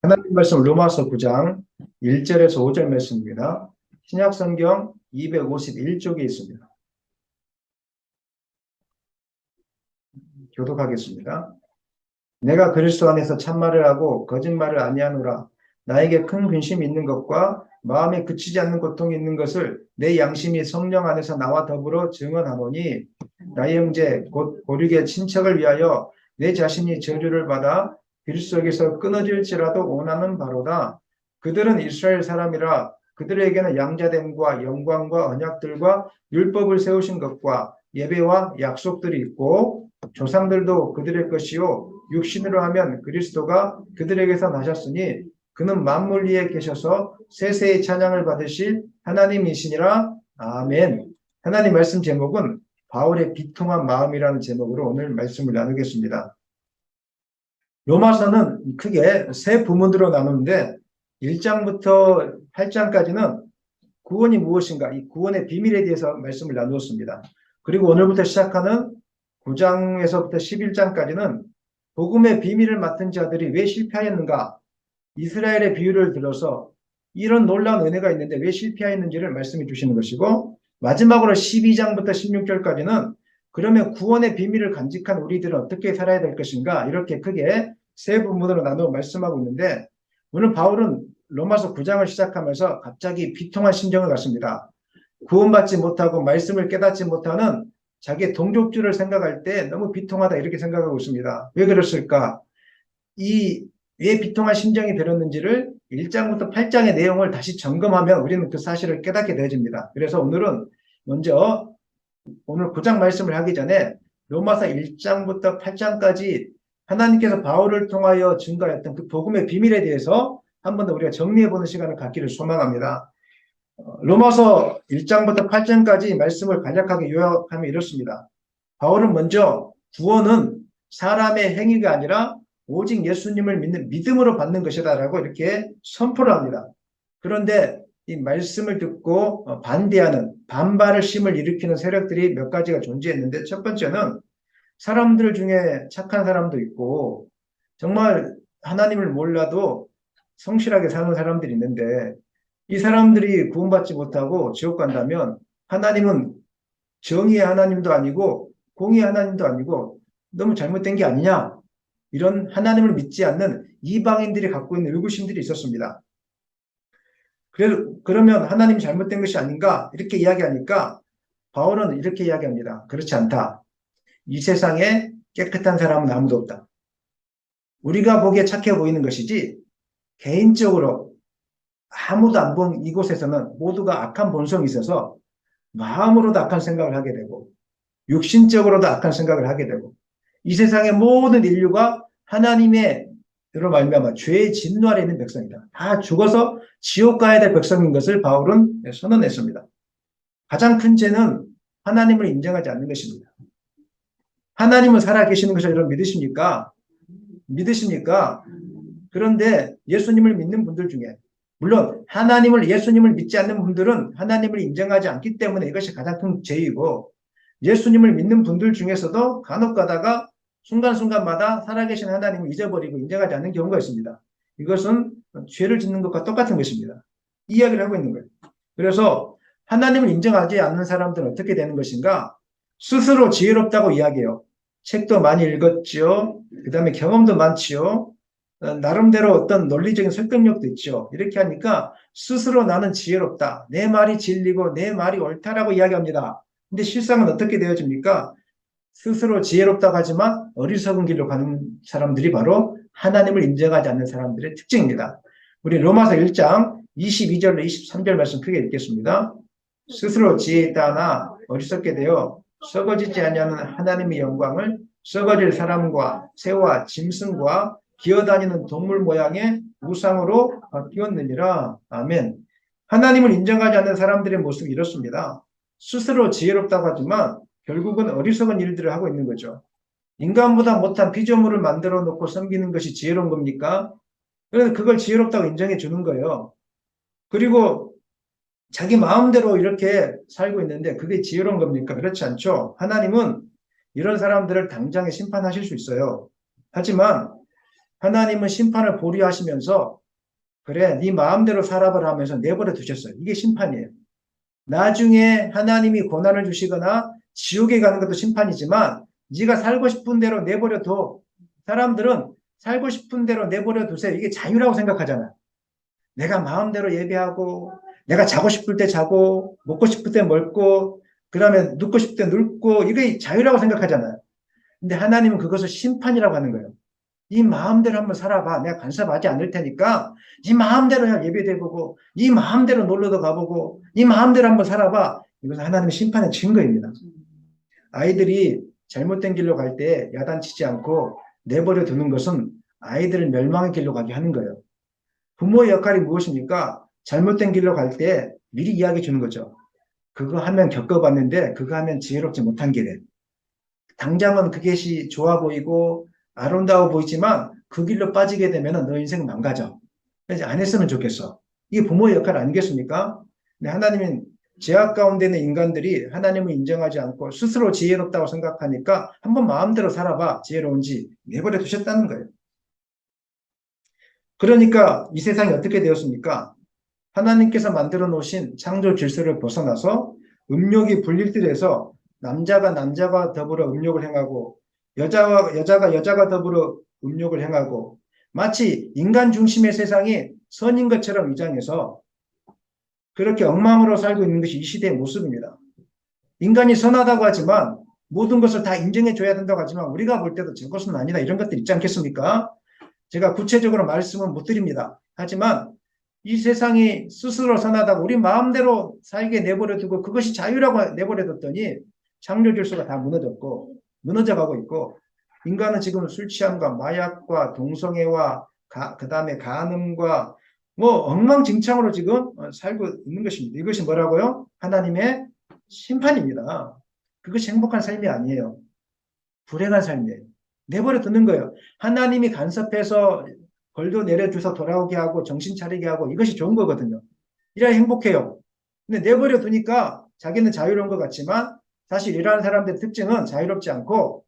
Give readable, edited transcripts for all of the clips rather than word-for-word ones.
하나님 말씀 로마서 9장 1절에서 5절 말씀입니다. 신약성경 251쪽에 있습니다. 교독하겠습니다. 내가 그리스도 안에서 참말을 하고 거짓말을 아니하노라. 나에게 큰 근심이 있는 것과 마음에 그치지 않는 고통이 있는 것을 내 양심이 성령 안에서 나와 더불어 증언하노니 나의 형제 곧 고륙의 친척을 위하여 내 자신이 저주를 받아 그리스도에게서 끊어질지라도 원하는 바로다. 그들은 이스라엘 사람이라 그들에게는 양자됨과 영광과 언약들과 율법을 세우신 것과 예배와 약속들이 있고 조상들도 그들의 것이요 육신으로 하면 그리스도가 그들에게서 나셨으니 그는 만물 위에 계셔서 세세의 찬양을 받으실 하나님이시니라. 아멘. 하나님 말씀 제목은 바울의 비통한 마음이라는 제목으로 오늘 말씀을 나누겠습니다. 로마서는 크게 세 부문으로 나누는데 1장부터 8장까지는 구원이 무엇인가, 이 구원의 비밀에 대해서 말씀을 나누었습니다. 그리고 오늘부터 시작하는 9장에서부터 11장까지는 복음의 비밀을 맡은 자들이 왜 실패하였는가, 이스라엘의 비유를 들어서 이런 놀라운 은혜가 있는데 왜 실패하였는지를 말씀해 주시는 것이고, 마지막으로 12장부터 16절까지는 그러면 구원의 비밀을 간직한 우리들은 어떻게 살아야 될 것인가, 이렇게 크게 세 부분으로 나누어 말씀하고 있는데, 오늘 바울은 로마서 9장을 시작하면서 갑자기 비통한 심정을 갖습니다. 구원받지 못하고 말씀을 깨닫지 못하는 자기의 동족들을 생각할 때 너무 비통하다, 이렇게 생각하고 있습니다. 왜 그랬을까? 왜 비통한 심정이 들었는지를 1장부터 8장의 내용을 다시 점검하면 우리는 그 사실을 깨닫게 되어집니다. 그래서 오늘은 먼저 오늘 9장 말씀을 하기 전에 로마서 1장부터 8장까지 하나님께서 바울을 통하여 증거했던 그 복음의 비밀에 대해서 한 번 더 우리가 정리해보는 시간을 갖기를 소망합니다. 로마서 1장부터 8장까지 말씀을 간략하게 요약하면 이렇습니다. 바울은 먼저 구원은 사람의 행위가 아니라 오직 예수님을 믿는 믿음으로 받는 것이다라고 이렇게 선포를 합니다. 그런데 이 말씀을 듣고 반대하는, 반발을 심을 일으키는 세력들이 몇 가지가 존재했는데, 첫 번째는 사람들 중에 착한 사람도 있고 정말 하나님을 몰라도 성실하게 사는 사람들이 있는데, 이 사람들이 구원받지 못하고 지옥 간다면 하나님은 정의의 하나님도 아니고 공의의 하나님도 아니고 너무 잘못된 게 아니냐, 이런 하나님을 믿지 않는 이방인들이 갖고 있는 의구심들이 있었습니다. 그러면 하나님이 잘못된 것이 아닌가, 이렇게 이야기하니까 바울은 이렇게 이야기합니다. 그렇지 않다. 이 세상에 깨끗한 사람은 아무도 없다. 우리가 보기에 착해 보이는 것이지 개인적으로 아무도 안 본 이곳에서는 모두가 악한 본성이 있어서 마음으로도 악한 생각을 하게 되고 육신적으로도 악한 생각을 하게 되고, 이 세상의 모든 인류가 하나님의 로 말미암아 죄의 진노 아래 있는 백성이다. 다 죽어서 지옥 가야 될 백성인 것을 바울은 선언했습니다. 가장 큰 죄는 하나님을 인정하지 않는 것입니다. 하나님은 살아계시는 것을 여러분 믿으십니까? 믿으십니까? 그런데 예수님을 믿는 분들 중에, 물론 예수님을 믿지 않는 분들은 하나님을 인정하지 않기 때문에 이것이 가장 큰 죄이고, 예수님을 믿는 분들 중에서도 간혹 가다가 순간순간마다 살아계신 하나님을 잊어버리고 인정하지 않는 경우가 있습니다. 이것은 죄를 짓는 것과 똑같은 것입니다. 이 이야기를 하고 있는 거예요. 그래서 하나님을 인정하지 않는 사람들은 어떻게 되는 것인가? 스스로 지혜롭다고 이야기해요. 책도 많이 읽었지요. 그 다음에 경험도 많지요. 나름대로 어떤 논리적인 설득력도 있죠. 이렇게 하니까 스스로 나는 지혜롭다, 내 말이 진리고 내 말이 옳다라고 이야기합니다. 근데 실상은 어떻게 되어집니까? 스스로 지혜롭다고 하지만 어리석은 길로 가는 사람들이 바로 하나님을 인정하지 않는 사람들의 특징입니다. 우리 로마서 1장 22절로 23절 말씀 크게 읽겠습니다. 스스로 지혜 있다 하나 어리석게 되어 썩어지지 아니하는 하나님의 영광을 썩어질 사람과 새와 짐승과 기어다니는 동물 모양의 우상으로 바뀌었느니라. 아멘. 하나님을 인정하지 않는 사람들의 모습이 이렇습니다. 스스로 지혜롭다고 하지만 결국은 어리석은 일들을 하고 있는 거죠. 인간보다 못한 피조물을 만들어 놓고 섬기는 것이 지혜로운 겁니까? 그래서 그걸 지혜롭다고 인정해 주는 거예요. 그리고 자기 마음대로 이렇게 살고 있는데 그게 지혜로운 겁니까? 그렇지 않죠. 하나님은 이런 사람들을 당장에 심판하실 수 있어요. 하지만 하나님은 심판을 보류하시면서 그래, 네 마음대로 살아보라 하면서 내버려 두셨어요. 이게 심판이에요. 나중에 하나님이 고난을 주시거나 지옥에 가는 것도 심판이지만 네가 살고 싶은 대로 내버려 둬. 사람들은 살고 싶은 대로 내버려 두세요. 이게 자유라고 생각하잖아요. 내가 마음대로 예배하고 내가 자고 싶을 때 자고 먹고 싶을 때 먹고 그다음에 눕고 싶을 때 눕고 이게 자유라고 생각하잖아요. 근데 하나님은 그것을 심판이라고 하는 거예요. 네 마음대로 한번 살아봐. 내가 간섭하지 않을 테니까 네 마음대로 예배도 해보고 네 마음대로 놀러도 가보고 네 마음대로 한번 살아봐. 이것은 하나님의 심판의 증거입니다. 아이들이 잘못된 길로 갈 때 야단치지 않고 내버려 두는 것은 아이들을 멸망의 길로 가게 하는 거예요. 부모의 역할이 무엇입니까? 잘못된 길로 갈 때 미리 이야기해 주는 거죠. 그거 하면 겪어봤는데 그거 하면 지혜롭지 못한 길에. 당장은 그것이 좋아 보이고 아름다워 보이지만 그 길로 빠지게 되면 너 인생 망가져. 그래서 안 했으면 좋겠어. 이게 부모의 역할 아니겠습니까? 근데 하나님은 죄악 가운데 있는 인간들이 하나님을 인정하지 않고 스스로 지혜롭다고 생각하니까 한번 마음대로 살아봐. 지혜로운지 내버려 두셨다는 거예요. 그러니까 이 세상이 어떻게 되었습니까? 하나님께서 만들어 놓으신 창조 질서를 벗어나서 음욕이 분리돼서 남자가 남자와 더불어 음욕을 행하고 여자가 여자가 더불어 음욕을 행하고 마치 인간 중심의 세상이 선인 것처럼 위장해서 그렇게 엉망으로 살고 있는 것이 이 시대의 모습입니다. 인간이 선하다고 하지만 모든 것을 다 인정해 줘야 된다고 하지만 우리가 볼 때도 저것은 아니다 이런 것들 있지 않겠습니까? 제가 구체적으로 말씀은 못 드립니다. 하지만 이 세상이 스스로 선하다고 우리 마음대로 살게 내버려두고 그것이 자유라고 내버려뒀더니 창조 질서가 다 무너졌고 무너져가고 있고 인간은 지금 술 취함과 마약과 동성애와 그 다음에 간음과 뭐 엉망진창으로 지금 살고 있는 것입니다. 이것이 뭐라고요? 하나님의 심판입니다. 그것이 행복한 삶이 아니에요. 불행한 삶이에요. 내버려 두는 거예요. 하나님이 간섭해서 벌도 내려줘서 돌아오게 하고 정신 차리게 하고 이것이 좋은 거거든요. 이래야 행복해요. 근데 내버려 두니까 자기는 자유로운 것 같지만 사실 이러한 사람들의 특징은 자유롭지 않고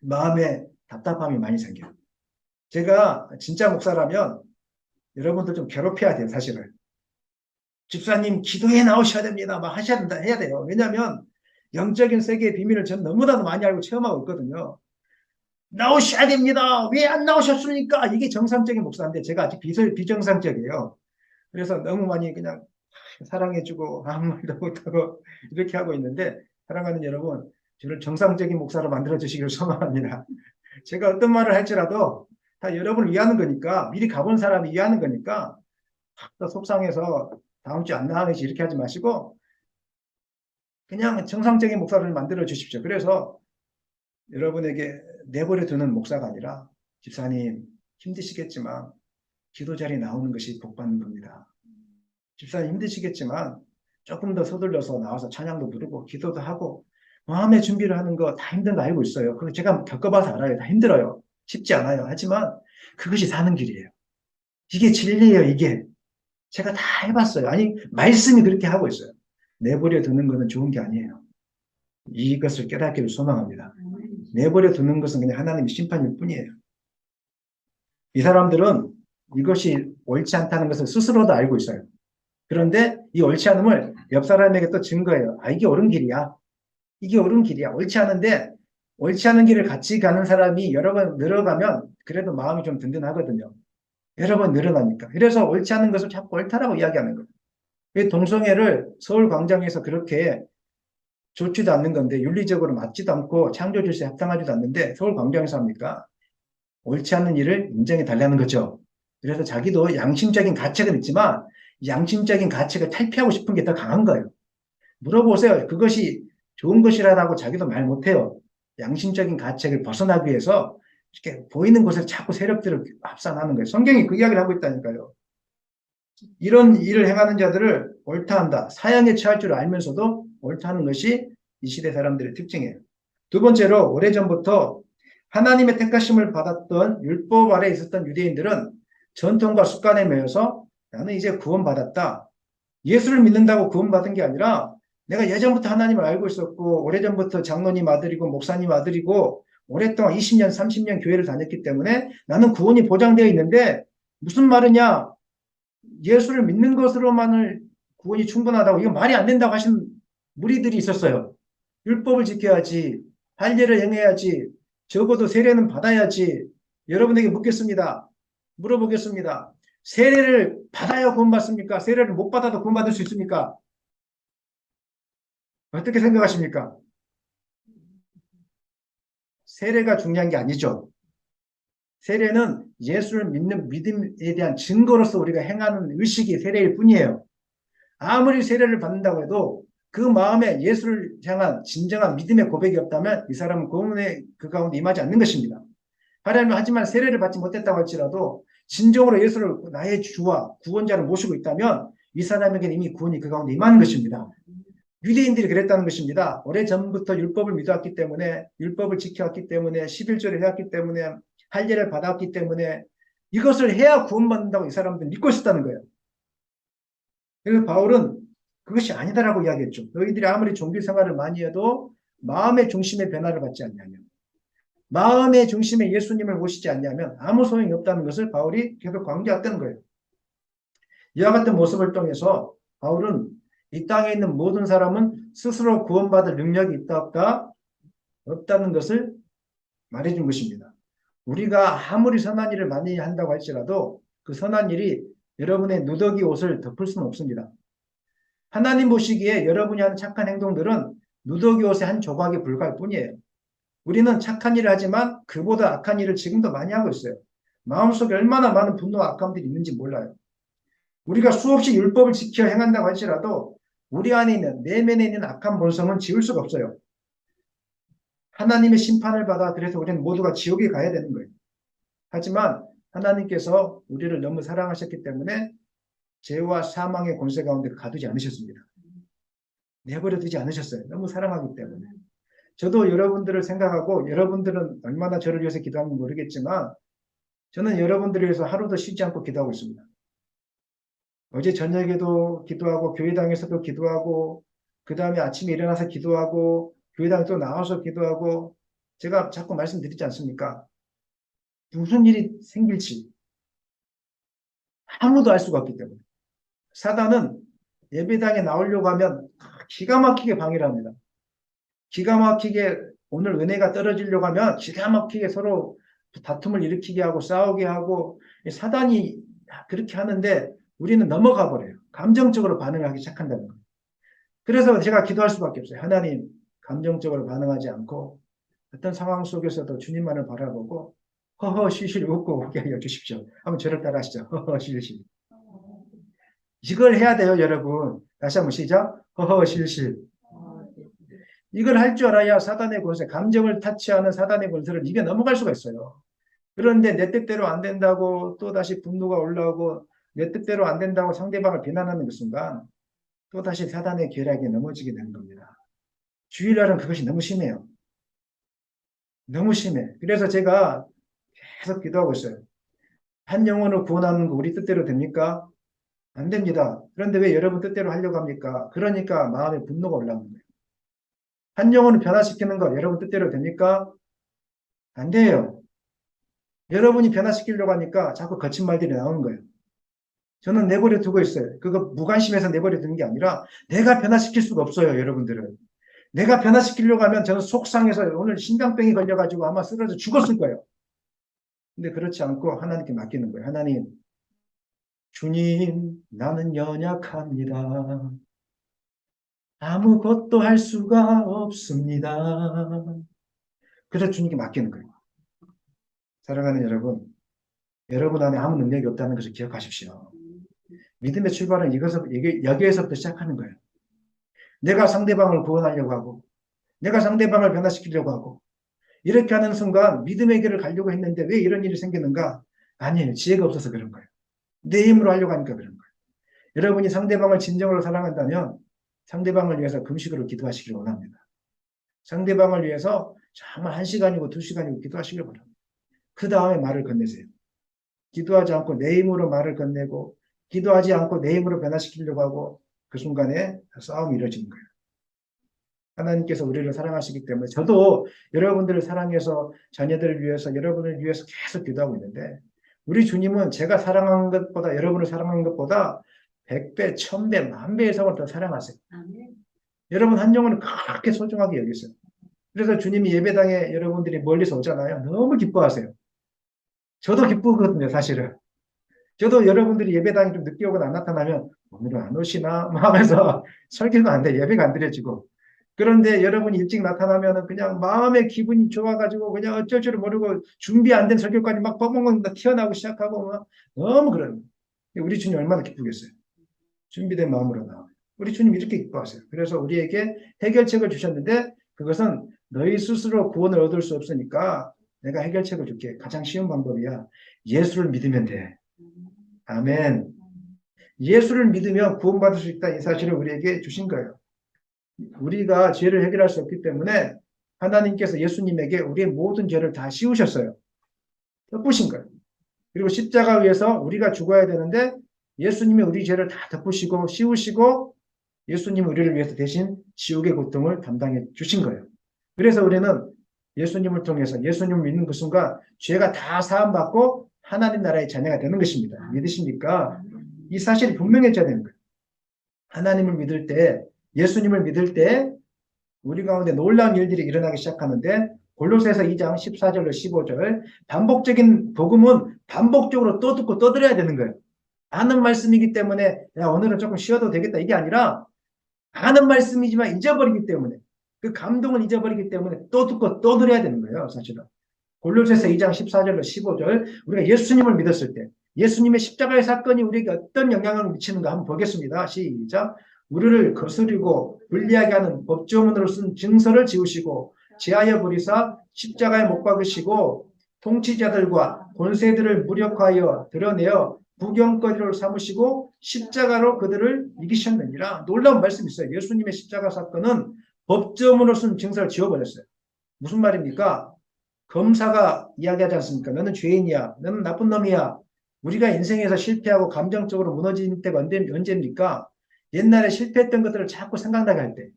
마음에 답답함이 많이 생겨요. 제가 진짜 목사라면 여러분들 좀 괴롭혀야 돼요, 사실은. 집사님 기도에 나오셔야 됩니다. 막 하셔야 된다, 해야 돼요. 왜냐하면 영적인 세계의 비밀을 저는 너무나도 많이 알고 체험하고 있거든요. 나오셔야 됩니다. 왜 안 나오셨습니까? 이게 정상적인 목사인데 제가 아직 비정상적이에요. 그래서 너무 많이 그냥 사랑해주고 아무 말도 못하고 이렇게 하고 있는데 사랑하는 여러분, 저를 정상적인 목사로 만들어주시기를 소망합니다. 제가 어떤 말을 할지라도 다 여러분을 위하는 거니까 미리 가본 사람이 위하는 거니까 또 속상해서 다음 주 안 나가겠지 이렇게 하지 마시고 그냥 정상적인 목사를 만들어 주십시오. 그래서 여러분에게 내버려 두는 목사가 아니라 집사님 힘드시겠지만 기도 자리에 나오는 것이 복 받는 겁니다. 집사님 힘드시겠지만 조금 더 서둘러서 나와서 찬양도 부르고 기도도 하고 마음의 준비를 하는 거 다 힘든 거 알고 있어요. 그거 제가 겪어봐서 알아요. 다 힘들어요. 쉽지 않아요. 하지만 그것이 사는 길이에요. 이게 진리예요. 이게 제가 다 해봤어요. 아니 말씀이 그렇게 하고 있어요. 내버려 두는 것은 좋은 게 아니에요. 이것을 깨닫기를 소망합니다. 내버려 두는 것은 그냥 하나님의 심판일 뿐이에요. 이 사람들은 이것이 옳지 않다는 것을 스스로도 알고 있어요. 그런데 이 옳지 않음을 옆 사람에게 또 증거해요. 아, 이게 옳은 길이야. 이게 옳은 길이야. 옳지 않은데 옳지 않은 길을 같이 가는 사람이 여러 번 늘어가면 그래도 마음이 좀 든든하거든요. 여러 번 늘어나니까. 그래서 옳지 않은 것을 자꾸 옳다라고 이야기하는 거예요. 동성애를 서울 광장에서 그렇게 좋지도 않는 건데 윤리적으로 맞지도 않고 창조 질서에 합당하지도 않는데 서울 광장에서 합니까? 옳지 않는 일을 인정해 달라는 거죠. 그래서 자기도 양심적인 가책은 있지만 양심적인 가책을 탈피하고 싶은 게 더 강한 거예요. 물어보세요. 그것이 좋은 것이라고 자기도 말 못해요. 양심적인 가책을 벗어나기 위해서 이렇게 보이는 곳에 자꾸 세력들을 합산하는 거예요. 성경이 그 이야기를 하고 있다니까요. 이런 일을 행하는 자들을 옳다 한다. 사형에 처할 줄 알면서도 옳다 하는 것이 이 시대 사람들의 특징이에요. 두 번째로 오래전부터 하나님의 택하심을 받았던 율법 아래 있었던 유대인들은 전통과 습관에 매여서 나는 이제 구원받았다. 예수를 믿는다고 구원받은 게 아니라 내가 예전부터 하나님을 알고 있었고 오래전부터 장로님 아들이고 목사님 아들이고 오랫동안 20년, 30년 교회를 다녔기 때문에 나는 구원이 보장되어 있는데 무슨 말이냐? 예수를 믿는 것으로만을 구원이 충분하다고 이거 말이 안 된다고 하신 무리들이 있었어요. 율법을 지켜야지. 할례를 행해야지. 적어도 세례는 받아야지. 여러분에게 묻겠습니다. 물어보겠습니다. 세례를 받아야 구원받습니까? 세례를 못 받아도 구원받을 수 있습니까? 어떻게 생각하십니까? 세례가 중요한 게 아니죠. 세례는 예수를 믿는 믿음에 대한 증거로서 우리가 행하는 의식이 세례일 뿐이에요. 아무리 세례를 받는다고 해도 그 마음에 예수를 향한 진정한 믿음의 고백이 없다면 이 사람은 구원의 그 가운데 임하지 않는 것입니다. 하지만 세례를 받지 못했다고 할지라도 진정으로 예수를 나의 주와 구원자를 모시고 있다면 이 사람에게는 이미 구원이 그 가운데 임하는 것입니다. 유대인들이 그랬다는 것입니다. 오래전부터 율법을 믿어왔기 때문에 율법을 지켜왔기 때문에 11조를 해왔기 때문에 할례를 받았기 때문에 이것을 해야 구원받는다고 이 사람들은 믿고 있었다는 거예요. 그래서 바울은 그것이 아니다라고 이야기했죠. 너희들이 아무리 종교 생활을 많이 해도 마음의 중심의 변화를 받지 않냐면 마음의 중심에 예수님을 모시지 않냐면 아무 소용이 없다는 것을 바울이 계속 강조했다는 거예요. 이와 같은 모습을 통해서 바울은 이 땅에 있는 모든 사람은 스스로 구원받을 능력이 있다 없다? 없다는 것을 말해준 것입니다. 우리가 아무리 선한 일을 많이 한다고 할지라도 그 선한 일이 여러분의 누더기 옷을 덮을 수는 없습니다. 하나님 보시기에 여러분이 하는 착한 행동들은 누더기 옷의 한 조각에 불과할 뿐이에요. 우리는 착한 일을 하지만 그보다 악한 일을 지금도 많이 하고 있어요. 마음속에 얼마나 많은 분노와 악함들이 있는지 몰라요. 우리가 수없이 율법을 지켜 행한다고 할지라도 우리 안에 있는 내면에 있는 악한 본성은 지울 수가 없어요. 하나님의 심판을 받아 그래서 우리는 모두가 지옥에 가야 되는 거예요. 하지만 하나님께서 우리를 너무 사랑하셨기 때문에 죄와 사망의 권세 가운데 가두지 않으셨습니다. 내버려 두지 않으셨어요. 너무 사랑하기 때문에. 저도 여러분들을 생각하고 여러분들은 얼마나 저를 위해서 기도하는지 모르겠지만 저는 여러분들을 위해서 하루도 쉬지 않고 기도하고 있습니다. 어제 저녁에도 기도하고 교회당에서도 기도하고 그 다음에 아침에 일어나서 기도하고 교회당에 또 나와서 기도하고 제가 자꾸 말씀드리지 않습니까? 무슨 일이 생길지 아무도 알 수가 없기 때문에 사단은 예배당에 나오려고 하면 기가 막히게 방해를 합니다. 기가 막히게 오늘 은혜가 떨어지려고 하면 기가 막히게 서로 다툼을 일으키게 하고 싸우게 하고 사단이 그렇게 하는데 우리는 넘어가 버려요. 감정적으로 반응하기 시작한다는 거예요. 그래서 제가 기도할 수밖에 없어요. 하나님, 감정적으로 반응하지 않고 어떤 상황 속에서도 주님만을 바라보고 허허 실실 웃고 오게 하여 주십시오. 한번 저를 따라 하시죠. 허허 실실. 이걸 해야 돼요, 여러분. 다시 한번 시작. 허허 실실. 이걸 할 줄 알아야 사단의 권세, 감정을 타치하는 사단의 권세를 이겨 넘어갈 수가 있어요. 그런데 내 뜻대로 안 된다고 또 다시 분노가 올라오고 내 뜻대로 안 된다고 상대방을 비난하는 그 순간 또 다시 사단의 계략에 넘어지게 되는 겁니다. 주일날은 그것이 너무 심해요. 너무 심해. 그래서 제가 계속 기도하고 있어요. 한 영혼을 구원하는 거 우리 뜻대로 됩니까? 안 됩니다. 그런데 왜 여러분 뜻대로 하려고 합니까? 그러니까 마음에 분노가 올라오는 거예요. 한 영혼을 변화시키는 거 여러분 뜻대로 됩니까? 안 돼요. 여러분이 변화시키려고 하니까 자꾸 거친 말들이 나오는 거예요. 저는 내버려 두고 있어요. 그거 무관심해서 내버려 두는 게 아니라 내가 변화시킬 수가 없어요, 여러분들은. 내가 변화시키려고 하면 저는 속상해서 오늘 심장병이 걸려가지고 아마 쓰러져 죽었을 거예요. 근데 그렇지 않고 하나님께 맡기는 거예요. 하나님, 주님, 나는 연약합니다. 아무것도 할 수가 없습니다. 그래서 주님께 맡기는 거예요. 사랑하는 여러분, 여러분 안에 아무 능력이 없다는 것을 기억하십시오. 믿음의 출발은 여기에서부터 시작하는 거예요. 내가 상대방을 구원하려고 하고, 내가 상대방을 변화시키려고 하고, 이렇게 하는 순간 믿음의 길을 가려고 했는데 왜 이런 일이 생기는가? 아니에요. 지혜가 없어서 그런 거예요. 내 힘으로 하려고 하니까 그런 거예요. 여러분이 상대방을 진정으로 사랑한다면 상대방을 위해서 금식으로 기도하시길 원합니다. 상대방을 위해서 정말 1시간이고 2시간이고 기도하시길 바랍니다. 그 다음에 말을 건네세요. 기도하지 않고 내 힘으로 말을 건네고 기도하지 않고 내 힘으로 변화시키려고 하고 그 순간에 싸움이 이루어지는 거예요. 하나님께서 우리를 사랑하시기 때문에 저도 여러분들을 사랑해서 자녀들을 위해서 여러분을 위해서 계속 기도하고 있는데 우리 주님은 제가 사랑하는 것보다 여러분을 사랑하는 것보다 100배, 1000배, 10,000배 이상을 더 사랑하세요. 여러분 한 영혼을 그렇게 소중하게 여기세요. 그래서 주님이 예배당에 여러분들이 멀리서 오잖아요. 너무 기뻐하세요. 저도 기쁘거든요, 사실은. 저도 여러분들이 예배당에 좀 늦게 오거나 안 나타나면 오늘은 안 오시나 하면서 설교도 안 돼. 예배가 안 드려지고. 그런데 여러분이 일찍 나타나면 그냥 마음의 기분이 좋아가지고 그냥 어쩔 줄 모르고 준비 안 된 설교까지 막 뻥뻥 튀어나오고 시작하고 막 너무 그런. 우리 주님 얼마나 기쁘겠어요. 준비된 마음으로 나와요. 우리 주님 이렇게 기뻐하세요. 그래서 우리에게 해결책을 주셨는데 그것은 너희 스스로 구원을 얻을 수 없으니까 내가 해결책을 줄게. 가장 쉬운 방법이야. 예수를 믿으면 돼. 아멘. 예수를 믿으면 구원받을 수 있다. 이 사실을 우리에게 주신 거예요. 우리가 죄를 해결할 수 없기 때문에 하나님께서 예수님에게 우리의 모든 죄를 다 씌우셨어요. 덮으신 거예요. 그리고 십자가 위에서 우리가 죽어야 되는데 예수님이 우리 죄를 다 덮으시고 씌우시고 예수님이 우리를 위해서 대신 지옥의 고통을 담당해 주신 거예요. 그래서 우리는 예수님을 통해서 예수님을 믿는 그 순간 죄가 다 사함받고 하나님 나라의 자녀가 되는 것입니다. 믿으십니까? 이 사실이 분명해져야 되는 거예요. 하나님을 믿을 때, 예수님을 믿을 때 우리 가운데 놀라운 일들이 일어나기 시작하는데 골로새서 2장 14절로 15절 반복적인 복음은 반복적으로 또 듣고 또 들어야 되는 거예요. 아는 말씀이기 때문에 야 오늘은 조금 쉬어도 되겠다 이게 아니라 아는 말씀이지만 잊어버리기 때문에 그 감동을 잊어버리기 때문에 또 듣고 또 들어야 되는 거예요. 사실은 골로새서 2장 14절로 15절 우리가 예수님을 믿었을 때 예수님의 십자가의 사건이 우리에게 어떤 영향을 미치는가 한번 보겠습니다. 시작. 우리를 거스리고 불리하게 하는 법조문으로 쓴 증서를 지우시고 제하여 버리사 십자가에 못 박으시고 통치자들과 권세들을 무력하여 드러내어 부경거리로 삼으시고 십자가로 그들을 이기셨느니라. 놀라운 말씀이 있어요. 예수님의 십자가 사건은 법조문으로 쓴 증서를 지워버렸어요. 무슨 말입니까? 검사가 이야기하지 않습니까? 너는 죄인이야. 너는 나쁜 놈이야. 우리가 인생에서 실패하고 감정적으로 무너지는 때가 언제입니까? 옛날에 실패했던 것들을 자꾸 생각나게 할 때.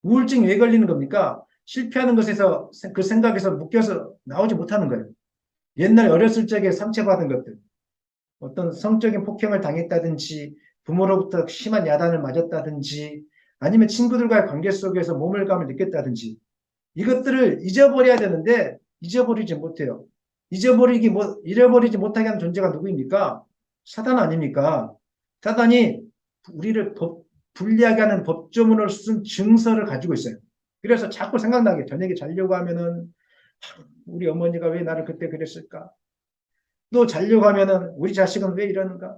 우울증이 왜 걸리는 겁니까? 실패하는 것에서 그 생각에서 묶여서 나오지 못하는 거예요. 옛날 어렸을 적에 상처받은 것들. 어떤 성적인 폭행을 당했다든지 부모로부터 심한 야단을 맞았다든지 아니면 친구들과의 관계 속에서 모멸감을 느꼈다든지 이것들을 잊어버려야 되는데 잊어버리지 못해요. 잃어버리지 못하게 하는 존재가 누구입니까? 사단 아닙니까? 사단이 우리를 불리하게 하는 법조문을 쓴 증서를 가지고 있어요. 그래서 자꾸 생각나게 저녁에 자려고 하면은 우리 어머니가 왜 나를 그때 그랬을까? 또 자려고 하면은 우리 자식은 왜 이러는가?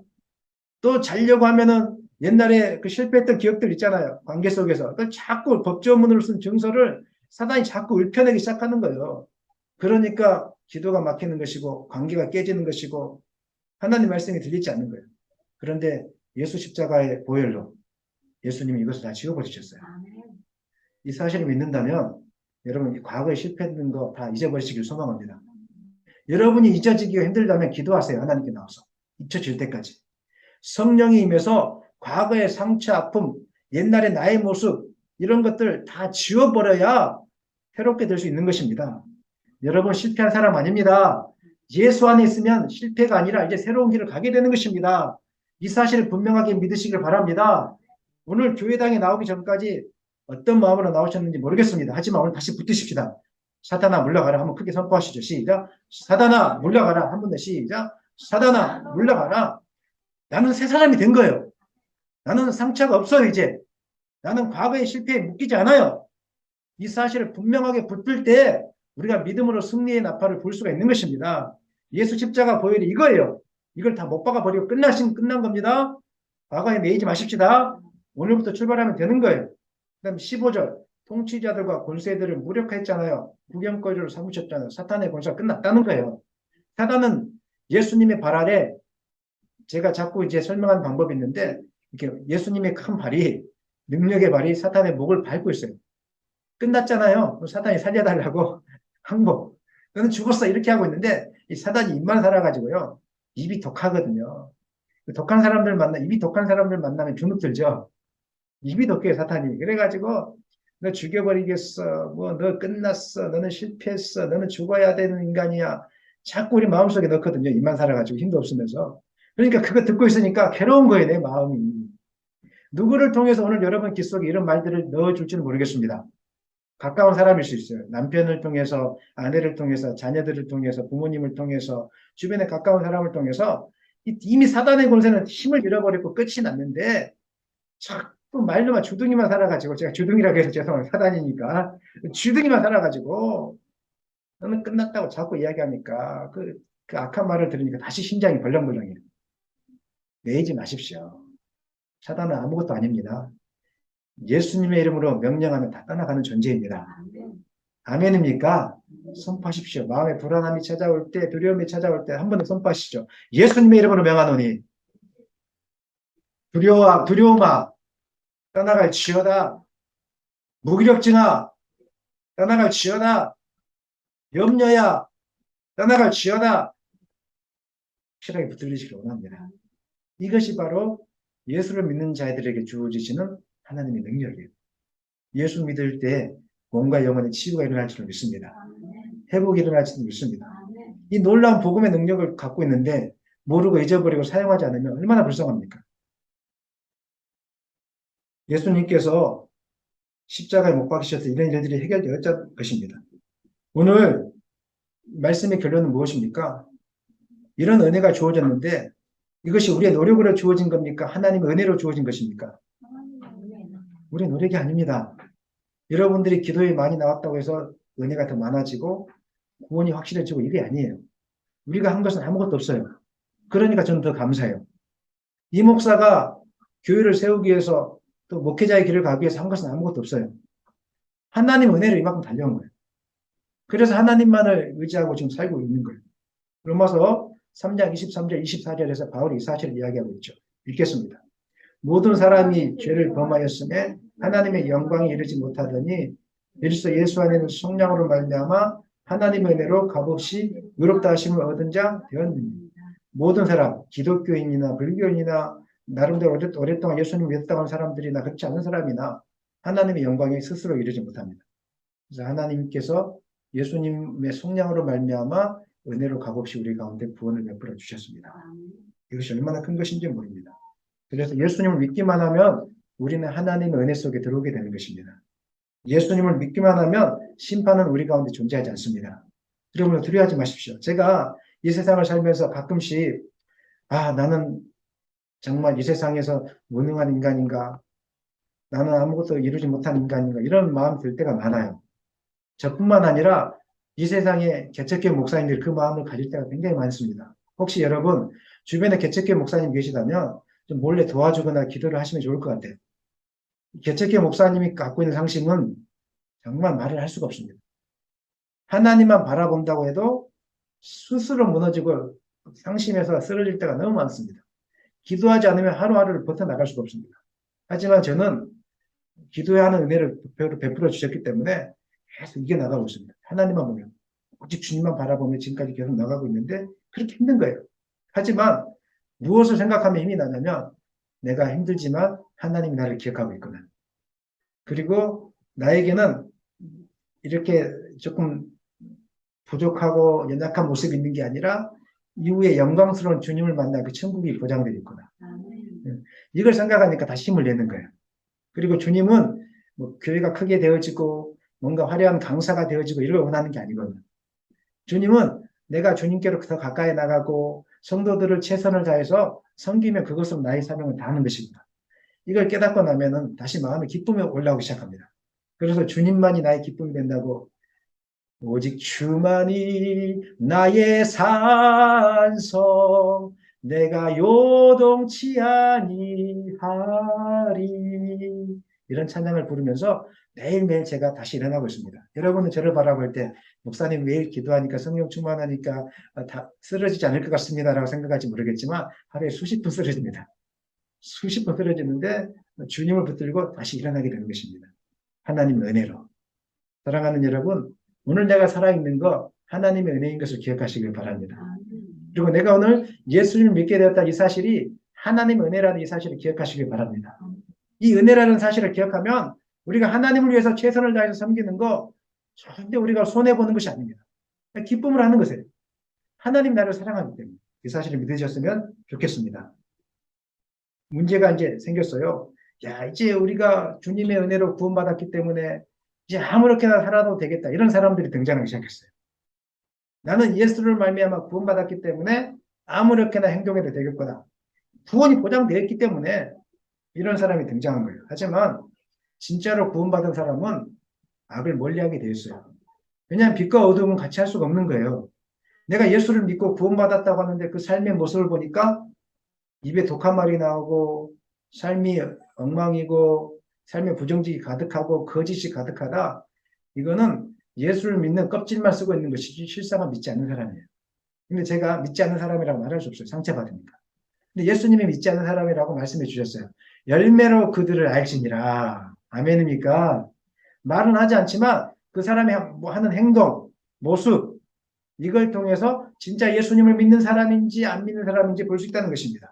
또 자려고 하면은 옛날에 그 실패했던 기억들 있잖아요. 관계 속에서. 자꾸 법조문으로 쓴 증서를 사단이 자꾸 읊혀내기 시작하는 거예요. 그러니까 기도가 막히는 것이고 관계가 깨지는 것이고 하나님 말씀이 들리지 않는 거예요. 그런데 예수 십자가의 보혈로 예수님이 이것을 다 지워버리셨어요. 이 사실을 믿는다면 여러분 과거에 실패했던 거 다 잊어버리시길 소망합니다. 여러분이 잊어지기가 힘들다면 기도하세요. 하나님께 나와서. 잊혀질 때까지. 성령이 임해서 과거의 상처, 아픔, 옛날의 나의 모습 이런 것들 다 지워버려야 새롭게 될 수 있는 것입니다. 여러분 실패한 사람 아닙니다. 예수 안에 있으면 실패가 아니라 이제 새로운 길을 가게 되는 것입니다. 이 사실을 분명하게 믿으시길 바랍니다. 오늘 교회당에 나오기 전까지 어떤 마음으로 나오셨는지 모르겠습니다. 하지만 오늘 다시 붙으십시다. 사단아 물러가라 한번 크게 선포하시죠. 시작. 사단아 물러가라 한 번 더 시작. 사단아 물러가라. 나는 새 사람이 된 거예요. 나는 상처가 없어요 이제. 나는 과거의 실패에 묶이지 않아요. 이 사실을 분명하게 붙들 때 우리가 믿음으로 승리의 나팔을 불 수가 있는 것입니다. 예수 십자가 보혈이 이거예요. 이걸 다 못 박아버리고 끝난 겁니다. 과거에 매이지 마십시다. 오늘부터 출발하면 되는 거예요. 그 다음 15절 통치자들과 권세들을 무력화했잖아요. 구경거리로 삼으셨잖아요. 사탄의 권세가 끝났다는 거예요. 사탄은 예수님의 발 아래 제가 자꾸 이제 설명하는 방법이 있는데 이렇게 예수님의 큰 발이 능력의 발이 사탄의 목을 밟고 있어요. 끝났잖아요. 사탄이 살려달라고 항복. 너는 죽었어 이렇게 하고 있는데 이 사단이 입만 살아가지고요. 입이 독하거든요. 독한 사람들 입이 독한 사람들 만나면 주눅 들죠. 입이 독해요 사탄이. 그래가지고 너 죽여버리겠어. 뭐, 너 끝났어. 너는 실패했어. 너는 죽어야 되는 인간이야. 자꾸 우리 마음속에 넣거든요. 입만 살아가지고 힘도 없으면서. 그러니까 그거 듣고 있으니까 괴로운 거예요, 내 마음이. 누구를 통해서 오늘 여러분 귀 속에 이런 말들을 넣어줄지는 모르겠습니다. 가까운 사람일 수 있어요. 남편을 통해서, 아내를 통해서, 자녀들을 통해서, 부모님을 통해서, 주변에 가까운 사람을 통해서 이미 사단의 권세는 힘을 잃어버리고 끝이 났는데 자꾸 말로만 주둥이만 살아가지고 제가 주둥이라고 해서 죄송합니다. 사단이니까 주둥이만 살아가지고 너는 끝났다고 자꾸 이야기하니까 그 악한 말을 들으니까 다시 심장이 벌렁벌렁해요. 내지 마십시오. 사단은 아무것도 아닙니다. 예수님의 이름으로 명령하면 다 떠나가는 존재입니다. 아멘입니까? 선포하십시오. 마음에 불안함이 찾아올 때, 두려움이 찾아올 때 한 번 더 선포하시죠. 예수님의 이름으로 명하노니 두려움아 떠나갈 지어다. 무기력증아 떠나갈 지어다. 염려야 떠나갈 지어다. 확실하게 붙들리시길 원합니다. 이것이 바로 예수를 믿는 자들에게 주어지시는 하나님의 능력이에요. 예수 믿을 때 몸과 영혼의 치유가 일어날 줄 믿습니다. 회복이 일어날 줄 믿습니다. 이 놀라운 복음의 능력을 갖고 있는데 모르고 잊어버리고 사용하지 않으면 얼마나 불쌍합니까? 예수님께서 십자가에 못 박히셔서 이런 일들이 해결되었을 것입니다. 오늘 말씀의 결론은 무엇입니까? 이런 은혜가 주어졌는데 이것이 우리의 노력으로 주어진 겁니까? 하나님의 은혜로 주어진 것입니까? 우리의 노력이 아닙니다. 여러분들이 기도에 많이 나왔다고 해서 은혜가 더 많아지고 구원이 확실해지고 이게 아니에요. 우리가 한 것은 아무것도 없어요. 그러니까 저는 더 감사해요. 이 목사가 교회를 세우기 위해서 또 목회자의 길을 가기 위해서 한 것은 아무것도 없어요. 하나님 은혜로 이만큼 달려온 거예요. 그래서 하나님만을 의지하고 지금 살고 있는 거예요. 로마서 3장 23절 24절에서 바울이 이 사실을 이야기하고 있죠. 읽겠습니다. 모든 사람이 죄를 범하였음에 하나님의 영광이 이르지 못하더니 그리스도 예수 안에는 성령으로 말미암아 하나님의 은혜로 값없이 의롭다 하심을 얻은 자 되었느니 모든 사람 기독교인이나 불교인이나 나름대로 오랫동안 예수님을 믿었다고 하는 사람들이나 그렇지 않은 사람이나 하나님의 영광에 스스로 이르지 못합니다. 그래서 하나님께서 예수님의 성령으로 말미암아 은혜로 값없이 우리 가운데 구원을 베풀어 주셨습니다. 이것이 얼마나 큰 것인지 모릅니다. 그래서 예수님을 믿기만 하면 우리는 하나님의 은혜 속에 들어오게 되는 것입니다. 예수님을 믿기만 하면 심판은 우리 가운데 존재하지 않습니다. 여러분 두려워하지 마십시오. 제가 이 세상을 살면서 가끔씩 나는 정말 이 세상에서 무능한 인간인가? 나는 아무것도 이루지 못한 인간인가? 이런 마음이 들 때가 많아요. 저뿐만 아니라 이 세상의 개척교회 목사님들이 그 마음을 가질 때가 굉장히 많습니다. 혹시 여러분 주변에 개척교회 목사님 계시다면 좀 몰래 도와주거나 기도를 하시면 좋을 것 같아요. 개척교회 목사님이 갖고 있는 상심은 정말 말을 할 수가 없습니다. 하나님만 바라본다고 해도 스스로 무너지고 상심해서 쓰러질 때가 너무 많습니다. 기도하지 않으면 하루하루를 버텨나갈 수가 없습니다. 하지만 저는 기도하는 은혜를 베풀어 주셨기 때문에 계속 이겨나가고 있습니다. 하나님만 보면 오직 주님만 바라보며 지금까지 계속 나가고 있는데 그렇게 힘든 거예요. 하지만 무엇을 생각하면 힘이 나냐면 내가 힘들지만 하나님이 나를 기억하고 있구나. 그리고 나에게는 이렇게 조금 부족하고 연약한 모습이 있는 게 아니라 이후에 영광스러운 주님을 만나 그 천국이 보장되어 있구나. 이걸 생각하니까 다시 힘을 내는 거예요. 그리고 주님은 뭐 교회가 크게 되어지고 뭔가 화려한 강사가 되어지고 이걸 원하는 게 아니거든요. 주님은 내가 주님께로 더 가까이 나가고 성도들을 최선을 다해서 섬기면 그것으로 나의 사명을 다하는 것입니다. 이걸 깨닫고 나면은 다시 마음의 기쁨이 올라오기 시작합니다. 그래서 주님만이 나의 기쁨이 된다고 오직 주만이 나의 산성 내가 요동치 아니하리 이런 찬양을 부르면서 매일매일 제가 다시 일어나고 있습니다. 여러분은 저를 바라볼 때 목사님 매일 기도하니까 성령 충만하니까 다 쓰러지지 않을 것 같습니다 라고 생각할지 모르겠지만 하루에 수십 분 쓰러집니다. 수십 번 쓰러지는데 주님을 붙들고 다시 일어나게 되는 것입니다. 하나님의 은혜로. 사랑하는 여러분, 오늘 내가 살아있는 거 하나님의 은혜인 것을 기억하시길 바랍니다. 그리고 내가 오늘 예수님을 믿게 되었다 이 사실이 하나님의 은혜라는 이 사실을 기억하시길 바랍니다. 이 은혜라는 사실을 기억하면 우리가 하나님을 위해서 최선을 다해서 섬기는 거 절대 우리가 손해보는 것이 아닙니다. 기쁨을 하는 것이에요. 하나님 나를 사랑하기 때문에. 이 사실을 믿으셨으면 좋겠습니다. 문제가 이제 생겼어요. 야, 이제 우리가 주님의 은혜로 구원받았기 때문에 이제 아무렇게나 살아도 되겠다. 이런 사람들이 등장하기 시작했어요. 나는 예수를 말미암아 구원받았기 때문에 아무렇게나 행동해도 되겠구나. 구원이 보장되어 있기 때문에 이런 사람이 등장한 거예요. 하지만 진짜로 구원받은 사람은 악을 멀리하게 되어 있어요. 왜냐하면 빛과 어둠은 같이 할 수가 없는 거예요. 내가 예수를 믿고 구원받았다고 하는데 그 삶의 모습을 보니까 입에 독 한 마리 나오고 삶이 엉망이고 삶의 부정직이 가득하고 거짓이 가득하다. 이거는 예수를 믿는 껍질만 쓰고 있는 것이지 실상은 믿지 않는 사람이에요. 근데 제가 믿지 않는 사람이라고 말할 수 없어요. 상처받으니까. 근데 예수님이 믿지 않는 사람이라고 말씀해 주셨어요. 열매로 그들을 알지니라. 아멘입니까? 말은 하지 않지만 그 사람이 하는 행동, 모습, 이걸 통해서 진짜 예수님을 믿는 사람인지 안 믿는 사람인지 볼 수 있다는 것입니다.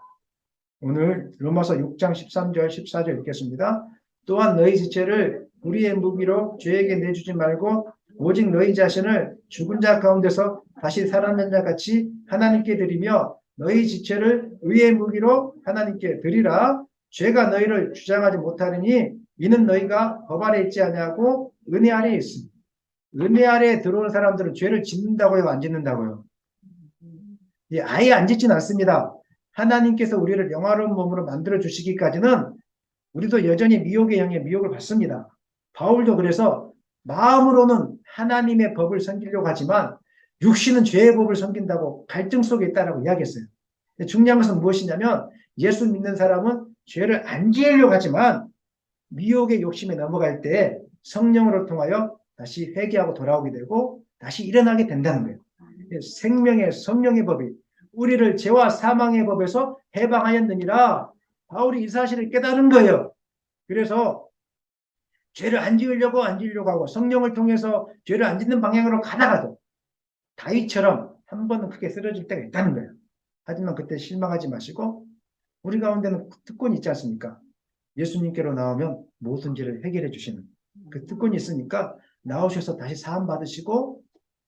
오늘 로마서 6장 13절 14절 읽겠습니다. 또한 너희 지체를 우리의 무기로 죄에게 내주지 말고 오직 너희 자신을 죽은 자 가운데서 다시 살아난 자 같이 하나님께 드리며 너희 지체를 의의 무기로 하나님께 드리라. 죄가 너희를 주장하지 못하느니 이는 너희가 법 아래 있지 아니하고 은혜 아래에 있습니다. 은혜 아래에 들어오는 사람들은 죄를 짓는다고요, 안 짓는다고요? 예, 아예 안 짓진 않습니다. 하나님께서 우리를 영화로운 몸으로 만들어 주시기까지는 우리도 여전히 미혹의 영에 미혹을 받습니다. 바울도 그래서 마음으로는 하나님의 법을 섬기려고 하지만 육신은 죄의 법을 섬긴다고 갈등 속에 있다라고 이야기했어요. 중요한 것은 무엇이냐면 예수 믿는 사람은 죄를 안 지으려고 하지만 미혹의 욕심에 넘어갈 때 성령으로 통하여 다시 회개하고 돌아오게 되고 다시 일어나게 된다는 거예요. 생명의 성령의 법이 우리를 죄와 사망의 법에서 해방하였느니라. 바울이 이 사실을 깨달은 거예요. 그래서 죄를 안 지으려고 하고 성령을 통해서 죄를 안 짓는 방향으로 가다가도 다윗처럼 한 번은 크게 쓰러질 때가 있다는 거예요. 하지만 그때 실망하지 마시고 우리 가운데는 특권이 있지 않습니까? 예수님께로 나오면 모든 죄를 해결해 주시는 그 특권이 있으니까 나오셔서 다시 사함 받으시고